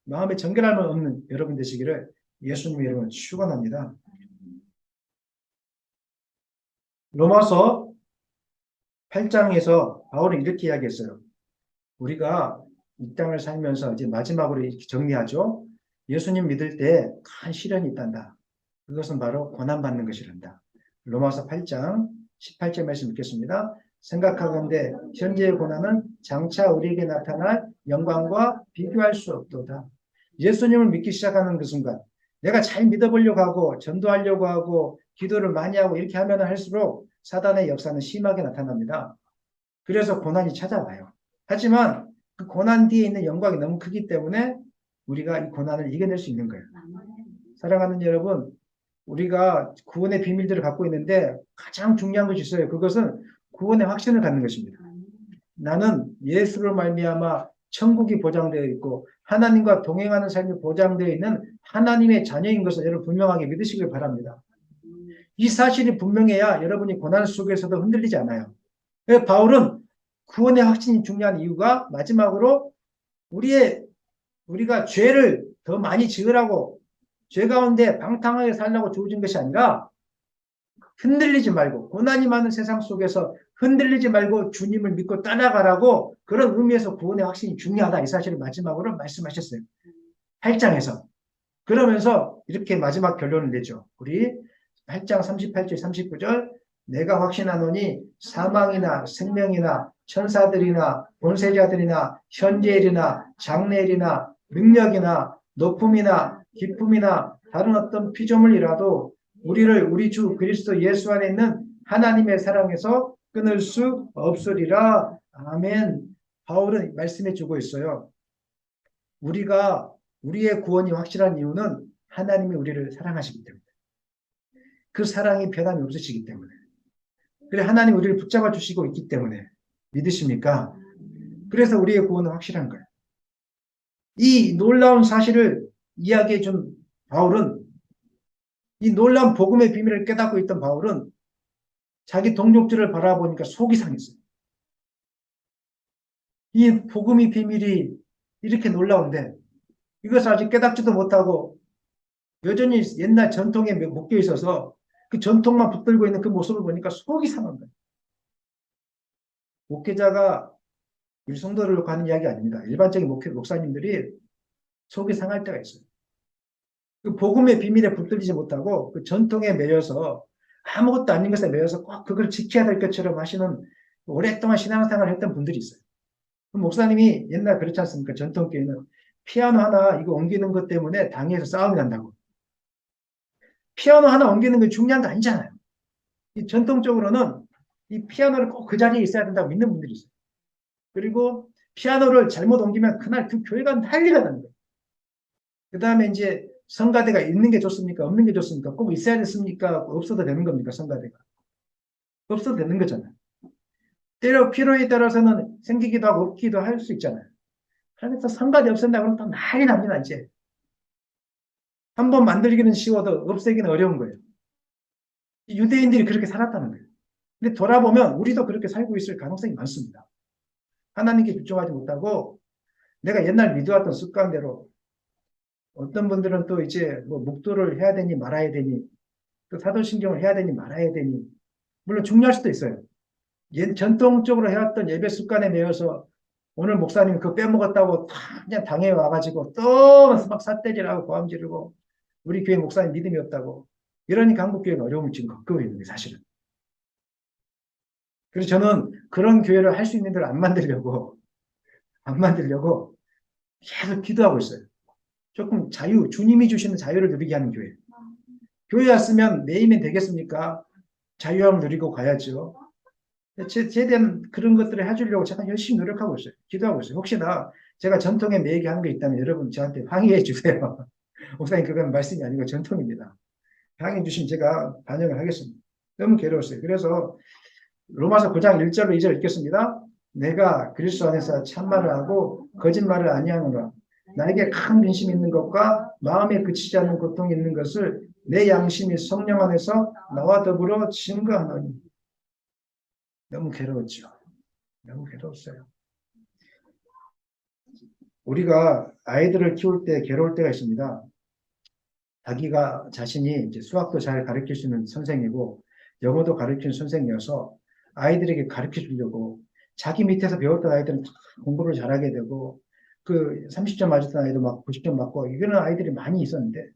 마음에 정결함을 얻는 여러분 되시기를 예수님의 이름으로 축원합니다. 로마서 8장에서 바울은 이렇게 이야기했어요. 우리가 이 땅을 살면서 이제 마지막으로 이렇게 정리하죠. 예수님 믿을 때 큰 시련이 있단다. 그것은 바로 고난받는 것이란다. 로마서 8장 18절 말씀 읽겠습니다. 생각하건대 현재의 고난은 장차 우리에게 나타날 영광과 비교할 수 없도다. 예수님을 믿기 시작하는 그 순간 내가 잘 믿어보려고 하고 전도하려고 하고 기도를 많이 하고 이렇게 하면 할수록 사단의 역사는 심하게 나타납니다. 그래서 고난이 찾아와요. 하지만 그 고난 뒤에 있는 영광이 너무 크기 때문에 우리가 이 고난을 이겨낼 수 있는 거예요. 사랑하는 여러분, 우리가 구원의 비밀들을 갖고 있는데 가장 중요한 것이 있어요. 그것은 구원의 확신을 갖는 것입니다. 나는 예수를 말미암아 천국이 보장되어 있고 하나님과 동행하는 삶이 보장되어 있는 하나님의 자녀인 것을 여러분 분명하게 믿으시길 바랍니다. 이 사실이 분명해야 여러분이 고난 속에서도 흔들리지 않아요. 바울은 구원의 확신이 중요한 이유가 마지막으로 우리가 죄를 더 많이 지으라고 죄 가운데 방탕하게 살라고 주어진 것이 아니라 흔들리지 말고 고난이 많은 세상 속에서 흔들리지 말고 주님을 믿고 따라가라고 그런 의미에서 구원의 확신이 중요하다. 이 사실을 마지막으로 말씀하셨어요. 8장에서. 그러면서 이렇게 마지막 결론을 내죠. 우리 8장 38절 39절 내가 확신하노니 사망이나 생명이나 천사들이나 본세자들이나 현재일이나 장래일이나 능력이나 높음이나 기쁨이나 다른 어떤 피조물이라도 우리를 우리 주 그리스도 예수 안에 있는 하나님의 사랑에서 끊을 수 없으리라. 아멘. 바울은 말씀해 주고 있어요. 우리의 구원이 확실한 이유는 하나님이 우리를 사랑하시기 때문에. 그 사랑이 변함이 없으시기 때문에. 그래 하나님 우리를 붙잡아 주시고 있기 때문에. 믿으십니까? 그래서 우리의 구원은 확실한 거예요. 이 놀라운 사실을 이야기해 준 바울은 이 놀라운 복음의 비밀을 깨닫고 있던 바울은 자기 동족들을 바라보니까 속이 상했어요. 이 복음의 비밀이 이렇게 놀라운데 이것을 아직 깨닫지도 못하고 여전히 옛날 전통에 묶여 있어서 그 전통만 붙들고 있는 그 모습을 보니까 속이 상한 거예요. 목회자가 우리 성도를 놓고 하는 이야기 아닙니다. 일반적인 목사님들이 속이 상할 때가 있어요. 그 복음의 비밀에 붙들리지 못하고 그 전통에 매여서 아무것도 아닌 것에 매여서 꼭 그걸 지켜야 될 것처럼 하시는 오랫동안 신앙생활을 했던 분들이 있어요. 그 목사님이 옛날 그렇지 않습니까? 전통교회는 피아노 하나 이거 옮기는 것 때문에 당회에서 싸움이 난다고. 피아노 하나 옮기는 게 중요한 거 아니잖아요. 이 전통적으로는 이 피아노를 꼭 그 자리에 있어야 된다고 믿는 분들이 있어요. 그리고 피아노를 잘못 옮기면 그날 그 교회가 난리가 나는 거예요. 그 다음에 이제 성가대가 있는 게 좋습니까? 없는 게 좋습니까? 꼭 있어야 됐습니까? 없어도 되는 겁니까? 성가대가. 없어도 되는 거잖아요. 때로 필요에 따라서는 생기기도 하고 없기도 할 수 있잖아요. 그래서 성가대 없앤다 그러면 또 난리 납니다, 이제. 한번 만들기는 쉬워도 없애기는 어려운 거예요. 유대인들이 그렇게 살았다는 거예요. 근데 돌아보면 우리도 그렇게 살고 있을 가능성이 많습니다. 하나님께 집중하지 못하고 내가 옛날 믿어왔던 습관대로 어떤 분들은 또 이제 뭐 묵도를 해야 되니 말아야 되니 또 사도신경을 해야 되니 말아야 되니 물론 중요할 수도 있어요. 전통적으로 해왔던 예배 습관에 매여서 오늘 목사님 그거 빼먹었다고 그냥 당해 와가지고 또 막 삿대질하고 고함 지르고 우리 교회 목사님 믿음이 없다고 이러니까 한국교회가 어려움을 지금 겪고 있는 게 사실은. 그래서 저는 그런 교회를 할 수 있는 데를 안 만들려고 계속 기도하고 있어요. 조금 주님이 주시는 자유를 누리게 하는 교회. 교회 왔으면 매이면 되겠습니까? 자유함을 누리고 가야죠. 최대한 그런 것들을 해주려고 제가 열심히 노력하고 있어요. 기도하고 있어요. 혹시나 제가 전통에 매 얘기하는 게 있다면 여러분 저한테 항의해 주세요. 목사님 그건 말씀이 아니고 전통입니다. 항의해 주시면 제가 반영을 하겠습니다. 너무 괴로웠어요. 그래서 로마서 9장 1절로 2절 읽겠습니다. 내가 그리스도 안에서 참말을 하고 거짓말을 아니하노라. 나에게 큰 근심이 있는 것과 마음에 그치지 않는 고통이 있는 것을 내 양심이 성령 안에서 나와 더불어 증거하노니. 너무 괴로웠죠. 너무 괴로웠어요. 우리가 아이들을 키울 때 괴로울 때가 있습니다. 자기가 자신이 이제 수학도 잘 가르칠 수 있는 선생이고 영어도 가르치는 선생이어서 아이들에게 가르쳐 주려고 자기 밑에서 배웠던 아이들은 다 공부를 잘하게 되고 그 30점 맞았던 아이도 막 90점 맞고 이런 아이들이 많이 있었는데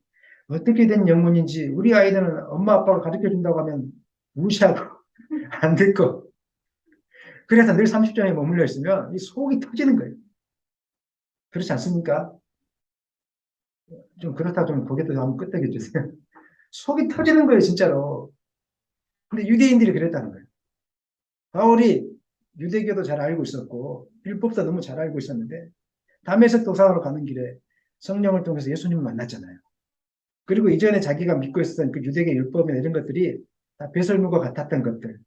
어떻게 된 영문인지 우리 아이들은 엄마 아빠가 가르쳐 준다고 하면 무시하고 안 듣고 그래서 늘 30점에 머물러 있으면 이 속이 터지는 거예요. 그렇지 않습니까? 좀 그렇다 좀 고개도 한번 끄덕여 주세요. 속이 터지는 거예요, 진짜로. 근데 유대인들이 그랬다는 거예요. 바울이 유대교도 잘 알고 있었고 율법도 너무 잘 알고 있었는데 다메섹 도상으로 가는 길에 성령을 통해서 예수님을 만났잖아요. 그리고 이전에 자기가 믿고 있었던 그 유대계 율법이나 이런 것들이 다 배설물과 같았던 것들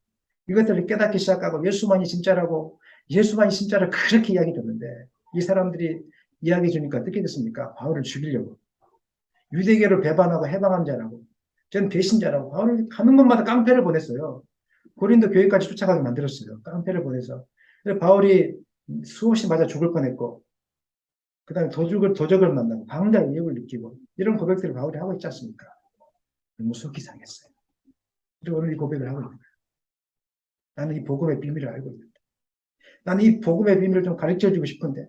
이것들을 깨닫기 시작하고 예수만이 진짜라고 예수만이 진짜라 그렇게 이야기 듣는데 이 사람들이 이야기해 주니까 어떻게 됐습니까? 바울을 죽이려고 유대교를 배반하고 해방한 자라고 전 배신자라고 바울을 가는 곳마다 깡패를 보냈어요. 고린도 교회까지 쫓아가게 만들었어요. 깡패를 보내서. 바울이 수없이 맞아 죽을 뻔했고 그 다음에 도적을 만나고 방대한 이익을 느끼고 이런 고백들을 바울이 하고 있지 않습니까? 너무 속이 상했어요. 그리고 오늘 이 고백을 하고 있는 거예요. 나는 이 복음의 비밀을 알고 있는데 나는 이 복음의 비밀을 좀 가르쳐주고 싶은데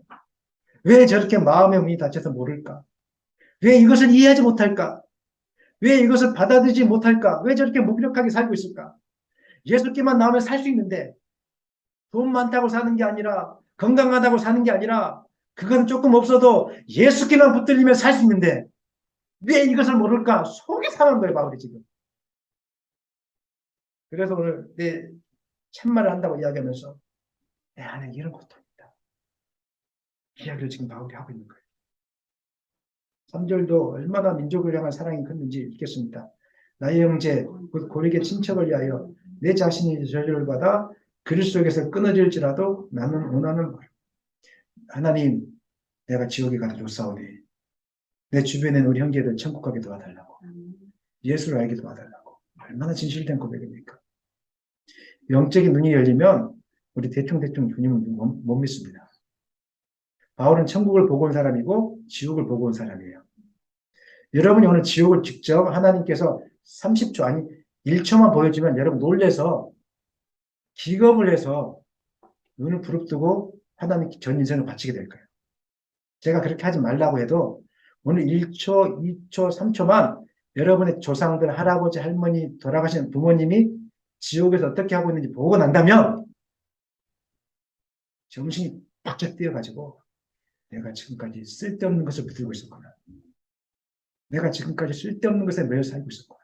왜 저렇게 마음의 문이 닫혀서 모를까? 왜 이것을 이해하지 못할까? 왜 이것을 받아들이지 못할까? 왜 저렇게 무기력하게 살고 있을까? 예수께만 나오면 살 수 있는데 돈 많다고 사는 게 아니라 건강하다고 사는 게 아니라 그건 조금 없어도 예수께만 붙들리면 살 수 있는데 왜 이것을 모를까? 속이 상한 거예요, 바울이 지금. 그래서 오늘 내 참말을 한다고 이야기하면서 내 안에 이런 고통이 있다. 이야기를 지금 바울이 하고 있는 거예요. 3절도 얼마나 민족을 향한 사랑이 컸는지 읽겠습니다. 나의 형제, 곧 고리게 친척을 위하여 내 자신이 저주를 받아 그리스도에게서 끊어질지라도 나는 원하는 말. 하나님, 내가 지옥에 가도 좋사오니 내 주변에 있는 우리 형제들 천국 가게 도와달라고 예수를 알게 도와달라고 얼마나 진실된 고백입니까? 영적인 눈이 열리면 우리 대충 주님은 못 믿습니다. 바울은 천국을 보고 온 사람이고 지옥을 보고 온 사람이에요. 여러분이 오늘 지옥을 직접 하나님께서 30초 아니 1초만 보여주면 여러분 놀래서 기겁을 해서 눈을 부릅뜨고 하나님 전 인생을 바치게 될 거예요. 제가 그렇게 하지 말라고 해도 오늘 1초, 2초, 3초만 여러분의 조상들, 할아버지, 할머니, 돌아가신 부모님이 지옥에서 어떻게 하고 있는지 보고 난다면 정신이 바짝 뛰어가지고 내가 지금까지 쓸데없는 것을 붙들고 있었구나. 내가 지금까지 쓸데없는 것에 매여 살고 있었구나.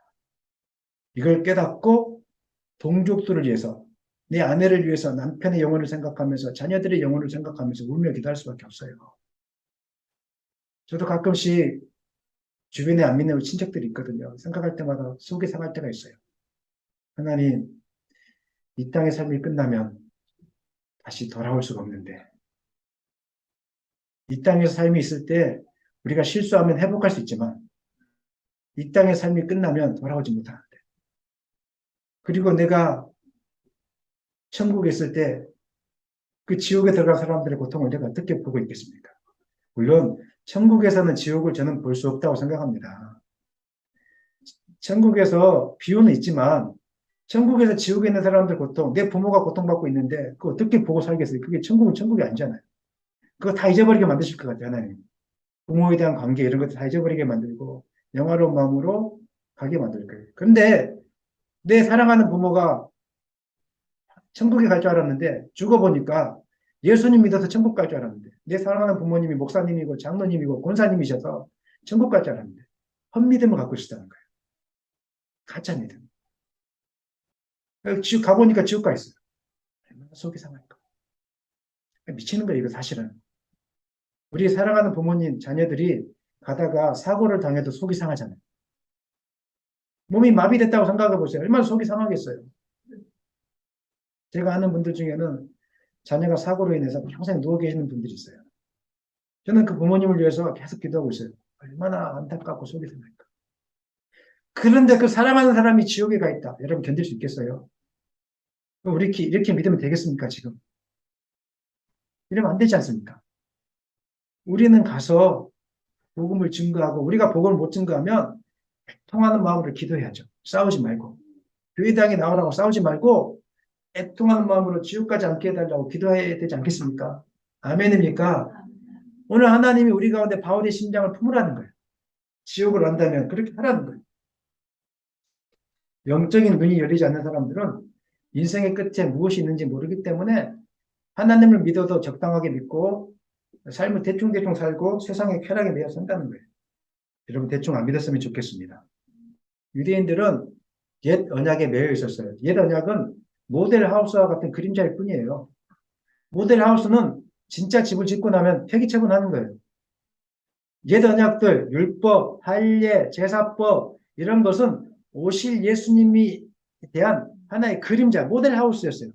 이걸 깨닫고 동족들을 위해서 내 아내를 위해서 남편의 영혼을 생각하면서 자녀들의 영혼을 생각하면서 울며 기도할 수밖에 없어요. 저도 가끔씩 주변에 안 믿는 친척들이 있거든요. 생각할 때마다 속이 상할 때가 있어요. 하나님, 이 땅의 삶이 끝나면 다시 돌아올 수가 없는데 이 땅에서 삶이 있을 때 우리가 실수하면 회복할 수 있지만 이 땅의 삶이 끝나면 돌아오지 못하는데 그리고 내가 천국에 있을 때 그 지옥에 들어간 사람들의 고통을 내가 어떻게 보고 있겠습니까? 물론 천국에서는 지옥을 저는 볼 수 없다고 생각합니다. 천국에서 비유는 있지만 천국에서 지옥에 있는 사람들 고통, 내 부모가 고통받고 있는데 그거 어떻게 보고 살겠어요? 그게 천국은 천국이 아니잖아요. 그거 다 잊어버리게 만드실 것 같아요, 하나님. 부모에 대한 관계 이런 것도 다 잊어버리게 만들고 영화로운 마음으로 가게 만들 거예요. 그런데 내 사랑하는 부모가 천국에 갈 줄 알았는데 죽어보니까 예수님 믿어서 천국 갈 줄 알았는데 내 사랑하는 부모님이 목사님이고 장로님이고 권사님이셔서 천국 갈 줄 알았는데 헛믿음을 갖고 있었다는 거예요. 가짜 믿음. 지옥 가보니까 지옥 가 있어요. 얼마나 속이 상할까. 미치는 거예요, 이거 사실은. 우리 사랑하는 부모님, 자녀들이 가다가 사고를 당해도 속이 상하잖아요. 몸이 마비됐다고 생각해 보세요. 얼마나 속이 상하겠어요. 제가 아는 분들 중에는 자녀가 사고로 인해서 평생 누워 계시는 분들이 있어요. 저는 그 부모님을 위해서 계속 기도하고 있어요. 얼마나 안타깝고 속이 상할까. 그런데 그 사랑하는 사람이 지옥에 가 있다. 여러분 견딜 수 있겠어요? 우리 이렇게 믿으면 되겠습니까, 지금? 이러면 안 되지 않습니까? 우리는 가서 복음을 증거하고 우리가 복음을 못 증거하면 애통하는 마음으로 기도해야죠. 싸우지 말고. 교회당에 나오라고 싸우지 말고 애통하는 마음으로 지옥 가지 않게 해달라고 기도해야 되지 않겠습니까? 아멘입니까? 오늘 하나님이 우리 가운데 바울의 심장을 품으라는 거예요. 지옥을 안다면 그렇게 하라는 거예요. 영적인 눈이 열리지 않는 사람들은 인생의 끝에 무엇이 있는지 모르기 때문에 하나님을 믿어도 적당하게 믿고 삶을 대충대충 살고 세상의 쾌락에 매여 산다는 거예요. 여러분 대충 안 믿었으면 좋겠습니다. 유대인들은 옛 언약에 매여 있었어요. 옛 언약은 모델 하우스와 같은 그림자일 뿐이에요. 모델 하우스는 진짜 집을 짓고 나면 폐기 처분하는 거예요. 옛 언약들, 율법, 할례, 제사법 이런 것은 오실 예수님이 대한 하나의 그림자, 모델 하우스였어요.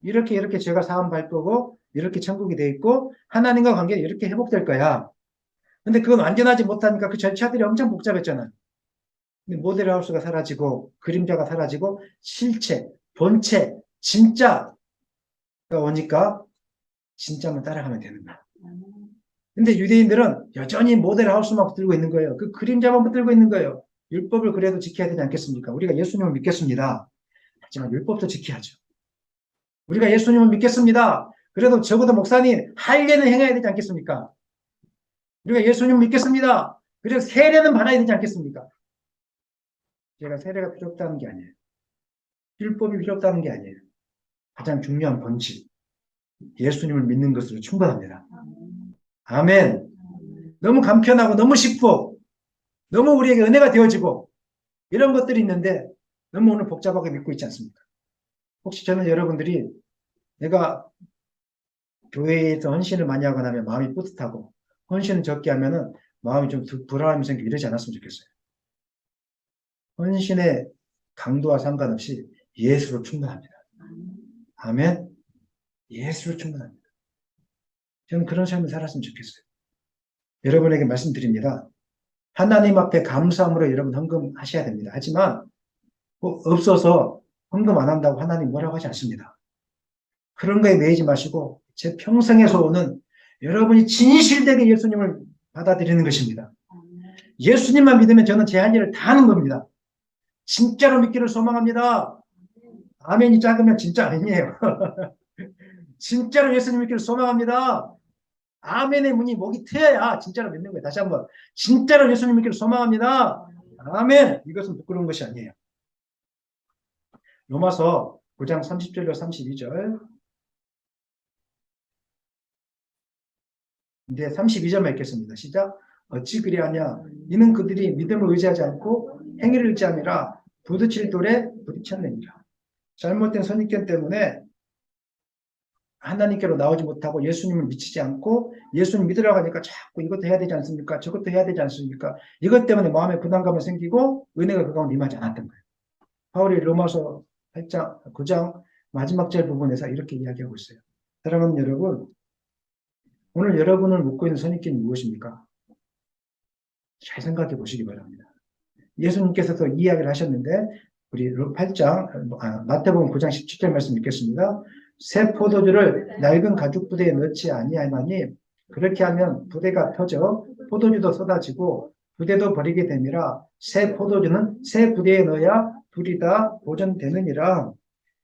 이렇게 죄가 사함 발 거고 이렇게 천국이 돼 있고 하나님과 관계는 이렇게 회복될 거야. 근데 그건 완전하지 못하니까 그 절차들이 엄청 복잡했잖아요. 근데 모델 하우스가 사라지고 그림자가 사라지고 실체, 본체, 진짜가 오니까 진짜만 따라가면 되는 거야. 근데 유대인들은 여전히 모델 하우스만 붙들고 있는 거예요. 그 그림자만 붙들고 있는 거예요. 율법을 그래도 지켜야 되지 않겠습니까? 우리가 예수님을 믿겠습니다. 하지만 율법도 지켜야죠. 우리가 예수님을 믿겠습니다. 그래도 적어도 목사님 할례는 행해야 되지 않겠습니까? 우리가 예수님을 믿겠습니다. 그래서 세례는 받아야 되지 않겠습니까? 제가 세례가 필요 없다는 게 아니에요. 율법이 필요 없다는 게 아니에요. 가장 중요한 본질. 예수님을 믿는 것으로 충분합니다. 아멘. 너무 간편하고 너무 쉽고 너무 우리에게 은혜가 되어지고 이런 것들이 있는데 너무 오늘 복잡하게 믿고 있지 않습니까? 혹시 저는 여러분들이 내가 교회에서 헌신을 많이 하고 나면 마음이 뿌듯하고 헌신을 적게 하면은 마음이 좀 불안함이 생기고 이러지 않았으면 좋겠어요. 헌신의 강도와 상관없이 예수로 충분합니다. 아멘. 예수로 충분합니다. 저는 그런 삶을 살았으면 좋겠어요. 여러분에게 말씀드립니다. 하나님 앞에 감사함으로 여러분 헌금하셔야 됩니다. 하지만 없어서 헌금 안 한다고 하나님 뭐라고 하지 않습니다. 그런 거에 매이지 마시고 제 평생에서 오는 여러분이 진실되게 예수님을 받아들이는 것입니다. 예수님만 믿으면 저는 제 할 일을 다 하는 겁니다. 진짜로 믿기를 소망합니다. 아멘이 작으면 진짜 아니에요. 진짜로 예수님 믿기를 소망합니다. 아멘의 문이 목이 트여야 진짜로 믿는 거예요. 다시 한번. 진짜로 예수님 믿기를 소망합니다. 아멘. 이것은 부끄러운 것이 아니에요. 로마서 9장 30절로 32절. 이제 32절만 읽겠습니다. 시작. 어찌 그리하냐? 이는 그들이 믿음을 의지하지 않고 행위를 의지함이라 부딪힐 돌에 부딪혔느니라. 잘못된 선입견 때문에 하나님께로 나오지 못하고 예수님을 미치지 않고 예수님 믿으라고 하니까 자꾸 이것도 해야 되지 않습니까? 저것도 해야 되지 않습니까? 이것 때문에 마음에 부담감이 생기고 은혜가 그 가운데 임하지 않았던 거예요. 바울이 로마서 8장, 9장 마지막 절 부분에서 이렇게 이야기하고 있어요. 사랑하는 여러분, 오늘 여러분을 묶고 있는 선입견이 무엇입니까? 잘 생각해 보시기 바랍니다. 예수님께서도 이야기를 하셨는데 우리 8장 마태복음 9장 17절 말씀 읽겠습니다. 새 포도주를 낡은 가죽 부대에 넣지 아니하나니 그렇게 하면 부대가 터져 포도주도 쏟아지고 부대도 버리게 됨이라 새 포도주는 새 부대에 넣어야 둘이 다 보존되느니라.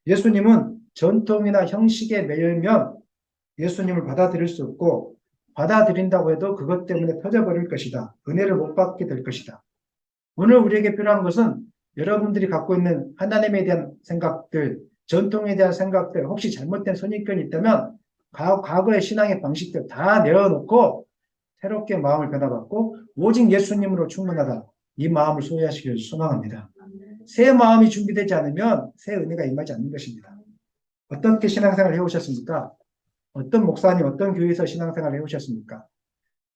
예수님은 전통이나 형식에 매이면 예수님을 받아들일 수 없고 받아들인다고 해도 그것 때문에 터져버릴 것이다. 은혜를 못 받게 될 것이다. 오늘 우리에게 필요한 것은 여러분들이 갖고 있는 하나님에 대한 생각들, 전통에 대한 생각들, 혹시 잘못된 선입견이 있다면 과거의 신앙의 방식들 다 내려놓고 새롭게 마음을 변화받고 오직 예수님으로 충만하다. 이 마음을 소유하시기를 소망합니다. 새 마음이 준비되지 않으면 새 은혜가 임하지 않는 것입니다. 어떻게 신앙생활을 해오셨습니까? 어떤 목사님, 어떤 교회에서 신앙생활을 해오셨습니까?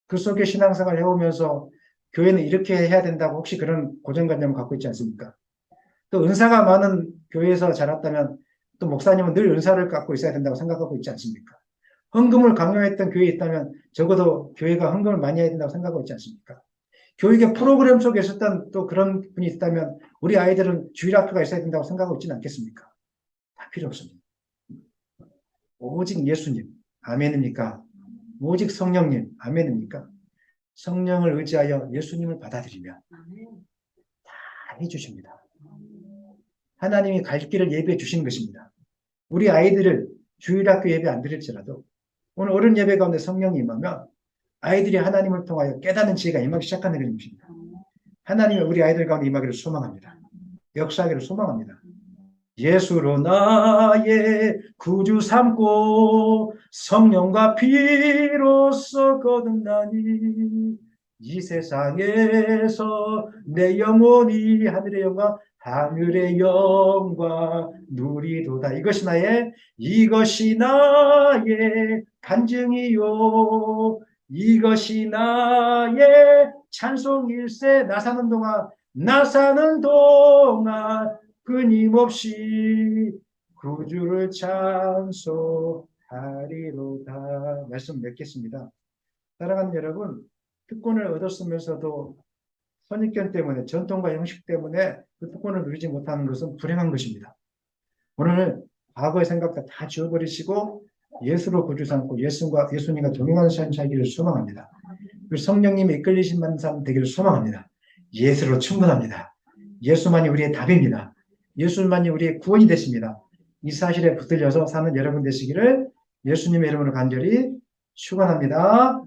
그 속에 신앙생활을 해오면서 교회는 이렇게 해야 된다고 혹시 그런 고정관념을 갖고 있지 않습니까? 또 은사가 많은 교회에서 자랐다면 또 목사님은 늘 은사를 갖고 있어야 된다고 생각하고 있지 않습니까? 헌금을 강요했던 교회에 있다면 적어도 교회가 헌금을 많이 해야 된다고 생각하고 있지 않습니까? 교육의 프로그램 속에 있었던 또 그런 분이 있다면 우리 아이들은 주일학교가 있어야 된다고 생각하고 있지는 않겠습니까? 다 필요 없습니다. 오직 예수님, 아멘입니까? 오직 성령님, 아멘입니까? 성령을 의지하여 예수님을 받아들이면 다 해주십니다. 하나님이 갈 길을 예배해 주시는 것입니다. 우리 아이들을 주일학교 예배 안 드릴지라도 오늘 어른 예배 가운데 성령이 임하면 아이들이 하나님을 통하여 깨닫는 지혜가 임하기 시작하는 것입니다. 하나님이 우리 아이들 가운데 임하기를 소망합니다. 역사하기를 소망합니다. 예수로 나의 구주 삼고 성령과 피로써 거듭나니 이 세상에서 내 영혼이 하늘의 영광 하늘의 영광 누리도다. 이것이 나의 간증이요 이것이 나의 찬송일세. 나 사는 동안 끊임없이 구주를 찬송하리로다. 말씀 맺겠습니다. 사랑하는 여러분, 특권을 얻었으면서도 선입견 때문에, 전통과 형식 때문에 그 특권을 누리지 못하는 것은 불행한 것입니다. 오늘 과거의 생각들 다 지워버리시고 예수로 구주 삼고 예수님과 동행하는 삶 살기를 소망합니다. 그 성령님이 이끌리신 삶 되기를 소망합니다. 예수로 충분합니다. 예수만이 우리의 답입니다. 예수만이 우리의 구원이 되십니다. 이 사실에 붙들려서 사는 여러분 되시기를 예수님의 이름으로 간절히 축원합니다.